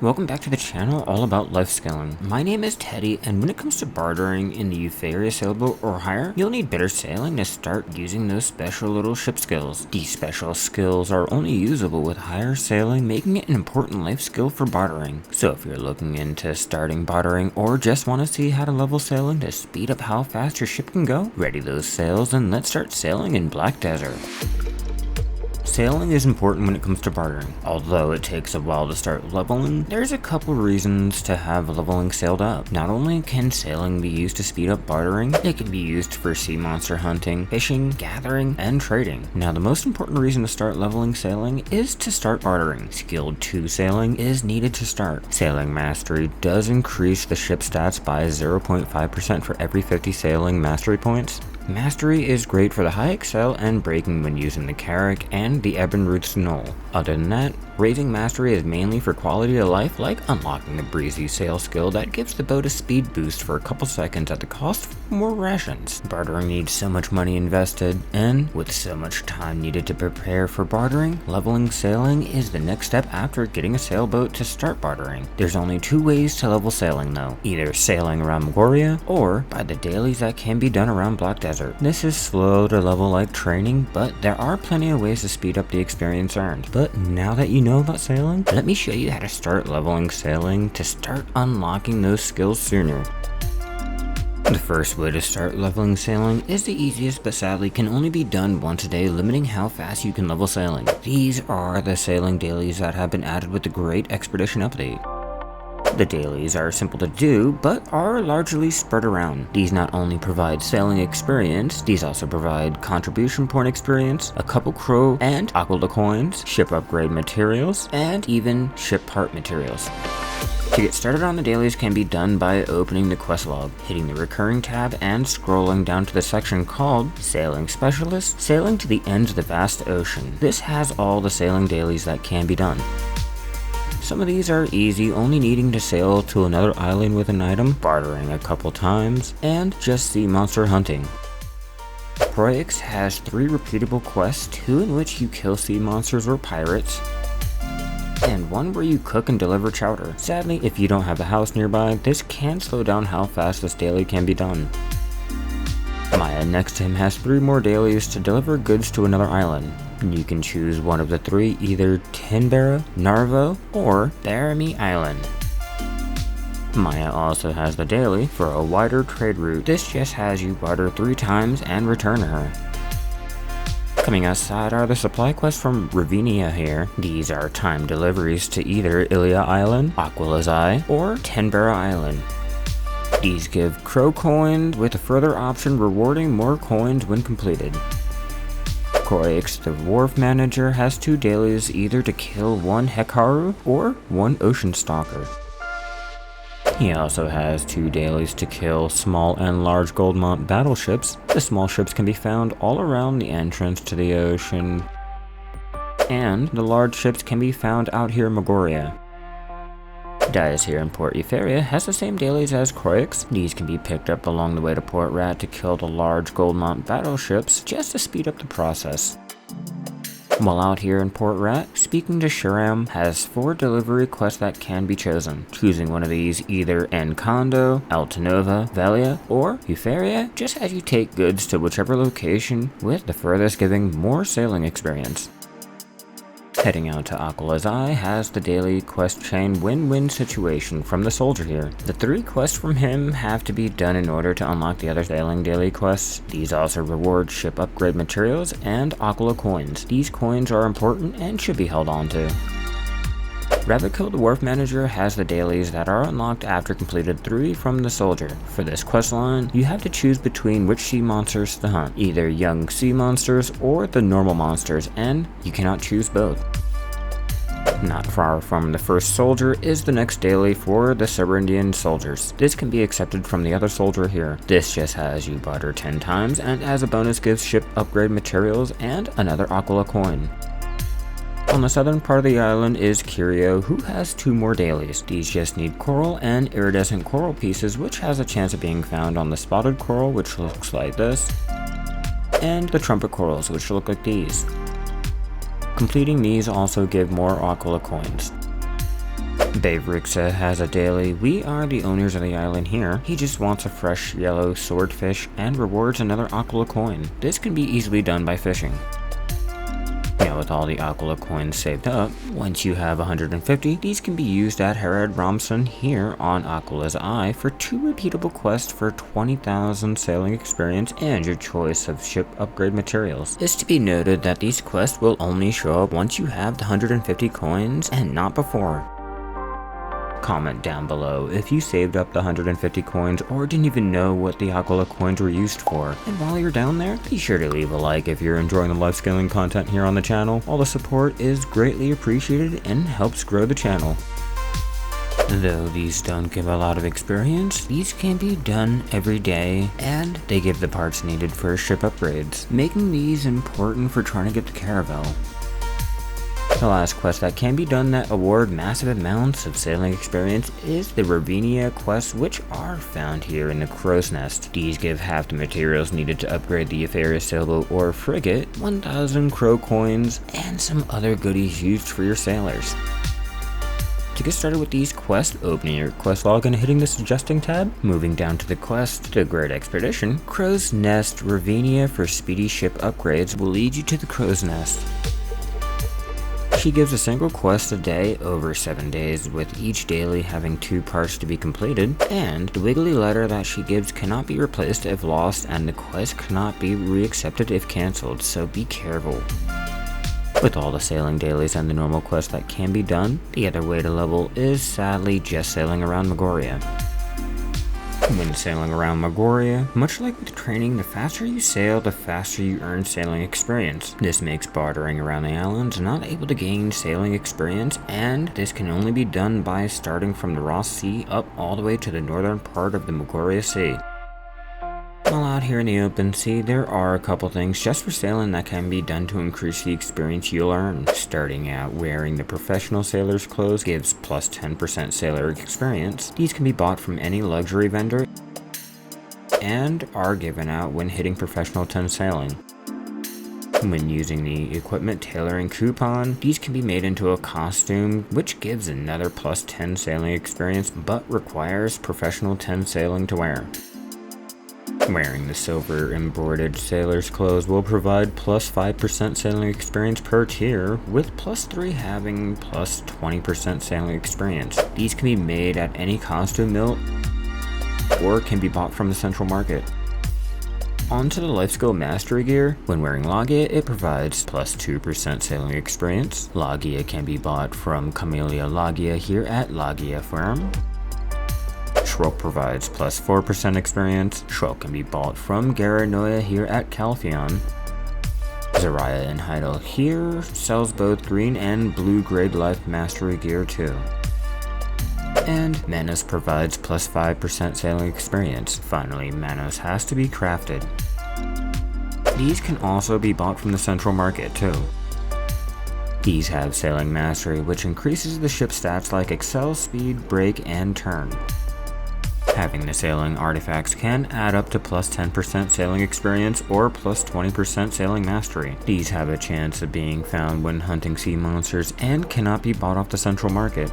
Welcome back to the channel all about life scaling. My name is Teddy, and when it comes to bartering in the Ravenia sailboat or higher, you'll need better sailing to start using those special little ship skills. These special skills are only usable with higher sailing, making it an important life skill for bartering. So if you're looking into starting bartering or just want to see how to level sailing to speed up how fast your ship can go, ready those sails and let's start sailing in Black Desert. Sailing is important when it comes to bartering. Although it takes a while to start leveling, there's a couple reasons to have leveling sailed up. Not only can sailing be used to speed up bartering, it can be used for sea monster hunting, fishing, gathering, and trading. Now the most important reason to start leveling sailing is to start bartering. Skilled 2 sailing is needed to start. Sailing mastery does increase the ship stats by 0.5% for every 50 sailing mastery points. Mastery is great for the high excel and breaking when using the Carrack and the Ebonruth's Knoll. Other than that, raising mastery is mainly for quality of life, like unlocking the Breezy Sail skill that gives the boat a speed boost for a couple seconds at the cost of more rations. Bartering needs so much money invested, and with so much time needed to prepare for bartering, leveling sailing is the next step after getting a sailboat to start bartering. There's only 2 ways to level sailing though, either sailing around Magoria or by the dailies that can be done around Black Desert. This is slow to level like training, but there are plenty of ways to speed up the experience earned. But now that you know about sailing, let me show you how to start leveling sailing to start unlocking those skills sooner. The first way to start leveling sailing is the easiest, but sadly can only be done once a day, limiting how fast you can level sailing. These are the sailing dailies that have been added with the Great Expedition update. The dailies are simple to do, but are largely spread around. These not only provide sailing experience, these also provide contribution point experience, a couple crow and aquila coins, ship upgrade materials, and even ship part materials. To get started on the dailies can be done by opening the quest log, hitting the recurring tab, and scrolling down to the section called Sailing Specialist, sailing to the end of the vast ocean. This has all the sailing dailies that can be done. Some of these are easy, only needing to sail to another island with an item, bartering a couple times, and just sea monster hunting. Croix has 3 repeatable quests, 2 in which you kill sea monsters or pirates, and 1 where you cook and deliver chowder. Sadly, if you don't have a house nearby, this can slow down how fast this daily can be done. Maya next to him has 3 more dailies to deliver goods to another island. You can choose one of the 3, either Tinbera, Narvo, or Barami Island. Maya also has the daily for a wider trade route. This just has you barter 3 times and return her. Coming outside are the supply quests from Ravenia here. These are timed deliveries to either Ilia Island, Aquila's Eye, or Tinbera Island. These give crow coins with a further option rewarding more coins when completed. Croix, the wharf manager, has 2 dailies either to kill 1 Hekaru or 1 Ocean Stalker. He also has 2 dailies to kill small and large Goldmont battleships. The small ships can be found all around the entrance to the ocean, and the large ships can be found out here in Magoria. Dailies here in Port Euphoria has the same dailies as Croix. These can be picked up along the way to Port Rat to kill the large Goldmont battleships just to speed up the process. While out here in Port Rat, speaking to Shiram has 4 delivery quests that can be chosen. Choosing one of these, either Encondo, Altanova, Velia, or Euphoria, just has you take goods to whichever location, with the furthest giving more sailing experience. Heading out to Aquila's Eye has the daily quest chain win-win situation from the soldier here. The 3 quests from him have to be done in order to unlock the other sailing daily quests. These also reward ship upgrade materials and aquila coins. These coins are important and should be held on to. Ravenia, the wharf manager, has the dailies that are unlocked after completed 3 from the soldier. For this quest line, you have to choose between which sea monsters to hunt, either young sea monsters or the normal monsters, and you cannot choose both. Not far from the first soldier is the next daily for the Serindian soldiers. This can be accepted from the other soldier here. This just has you barter 10 times, and as a bonus gives ship upgrade materials and another aquila coin. On the southern part of the island is Curio, who has 2 more dailies. These just need coral and iridescent coral pieces, which has a chance of being found on the spotted coral, which looks like this, and the trumpet corals, which look like these. Completing these also give more aquila coins. Bavrixa has a daily. We are the owners of the island here. He just wants a fresh yellow swordfish and rewards another Aquila coin. This can be easily done by fishing. Now with all the Aquila coins saved up, once you have 150, these can be used at Herod Romson here on Aquila's Eye for 2 repeatable quests for 20,000 sailing experience and your choice of ship upgrade materials. It's to be noted that these quests will only show up once you have the 150 coins and not before. Comment down below if you saved up the 150 coins or didn't even know what the Aquila coins were used for. And while you're down there, be sure to leave a like if you're enjoying the life scaling content here on the channel. All the support is greatly appreciated and helps grow the channel. Though these don't give a lot of experience, these can be done every day, and they give the parts needed for ship upgrades, making these important for trying to get the Caravel. The last quest that can be done that award massive amounts of sailing experience is the Ravenia Quest, which are found here in the Crow's Nest. These give half the materials needed to upgrade the Etheria sailboat or frigate, 1,000 crow coins, and some other goodies used for your sailors. To get started with these quests, opening your quest log and hitting the suggesting tab, moving down to the quest, the Great Expedition, Crow's Nest Ravenia for speedy ship upgrades will lead you to the Crow's Nest. She gives a single quest a day over 7 days, with each daily having 2 parts to be completed, and the wiggly letter that she gives cannot be replaced if lost, and the quest cannot be reaccepted if cancelled, so be careful. With all the sailing dailies and the normal quests that can be done, the other way to level is sadly just sailing around Magoria. When sailing around Magoria, much like with training, the faster you sail, the faster you earn sailing experience. This makes bartering around the islands not able to gain sailing experience, and this can only be done by starting from the Ross Sea up all the way to the northern part of the Magoria Sea. While out here in the open sea, there are a couple things just for sailing that can be done to increase the experience you'll earn. Starting out, wearing the professional sailor's clothes gives plus 10% sailor experience. These can be bought from any luxury vendor and are given out when hitting professional 10 sailing. When using the equipment tailoring coupon, these can be made into a costume, which gives another plus 10 sailing experience but requires professional 10 sailing to wear. Wearing the silver embroidered sailor's clothes will provide plus 5% sailing experience per tier, with plus 3 having plus 20% sailing experience. These can be made at any costume mill or can be bought from the central market. Onto the life skill mastery gear. When wearing Logia, it provides plus 2% sailing experience. Logia can be bought from Camellia Logia here at Logia Farm. Shroak provides plus 4% experience. Shroak can be bought from Garanoia here at Calpheon. Zaraya and Heidel here sells both green and blue grade life mastery gear too. And Manos provides plus 5% sailing experience. Finally, Manos has to be crafted. These can also be bought from the central market too. These have sailing mastery, which increases the ship stats like excel, speed, brake, and turn. Having the sailing artifacts can add up to plus 10% sailing experience or plus 20% sailing mastery. These have a chance of being found when hunting sea monsters and cannot be bought off the central market.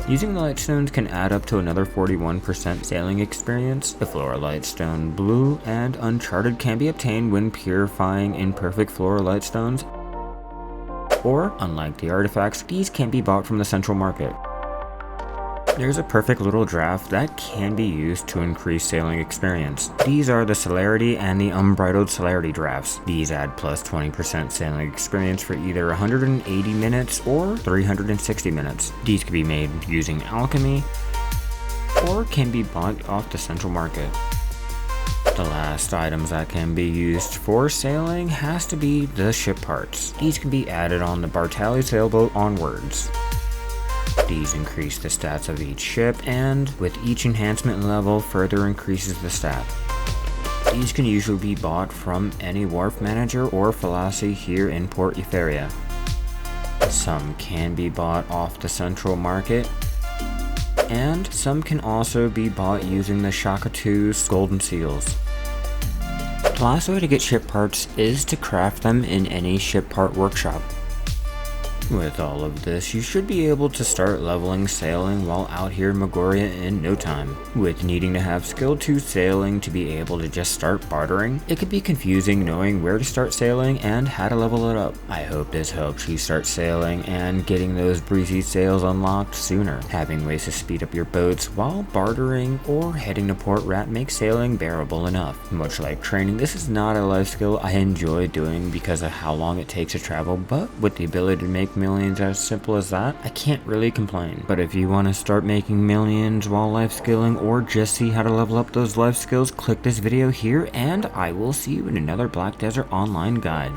Using the lightstones can add up to another 41% sailing experience. The Floralite Stone Blue and Uncharted can be obtained when purifying imperfect Floralite stones, or, unlike the artifacts, these can be bought from the central market. There's a perfect little draft that can be used to increase sailing experience. These are the Celerity and the Unbridled Celerity drafts. These add plus 20% sailing experience for either 180 minutes or 360 minutes. These can be made using alchemy or can be bought off the central market. The last items that can be used for sailing has to be the ship parts. These can be added on the Bartali sailboat onwards. These increase the stats of each ship, and with each enhancement level further increases the stat. These can usually be bought from any wharf manager or Fallacy here in Port Etheria. Some can be bought off the central market, and some can also be bought using the Shakatu's golden seals. The last way to get ship parts is to craft them in any ship part workshop. With all of this, you should be able to start leveling sailing while out here in Magoria in no time. With needing to have skill 2 sailing to be able to just start bartering, it could be confusing knowing where to start sailing and how to level it up. I hope this helps you start sailing and getting those breezy sails unlocked sooner. Having ways to speed up your boats while bartering or heading to Port Rat makes sailing bearable enough. Much like training, this is not a life skill I enjoy doing because of how long it takes to travel, but with the ability to make millions as simple as that, I can't really complain. But if you want to start making millions while life skilling or just see how to level up those life skills, click this video here and I will see you in another Black Desert Online guide.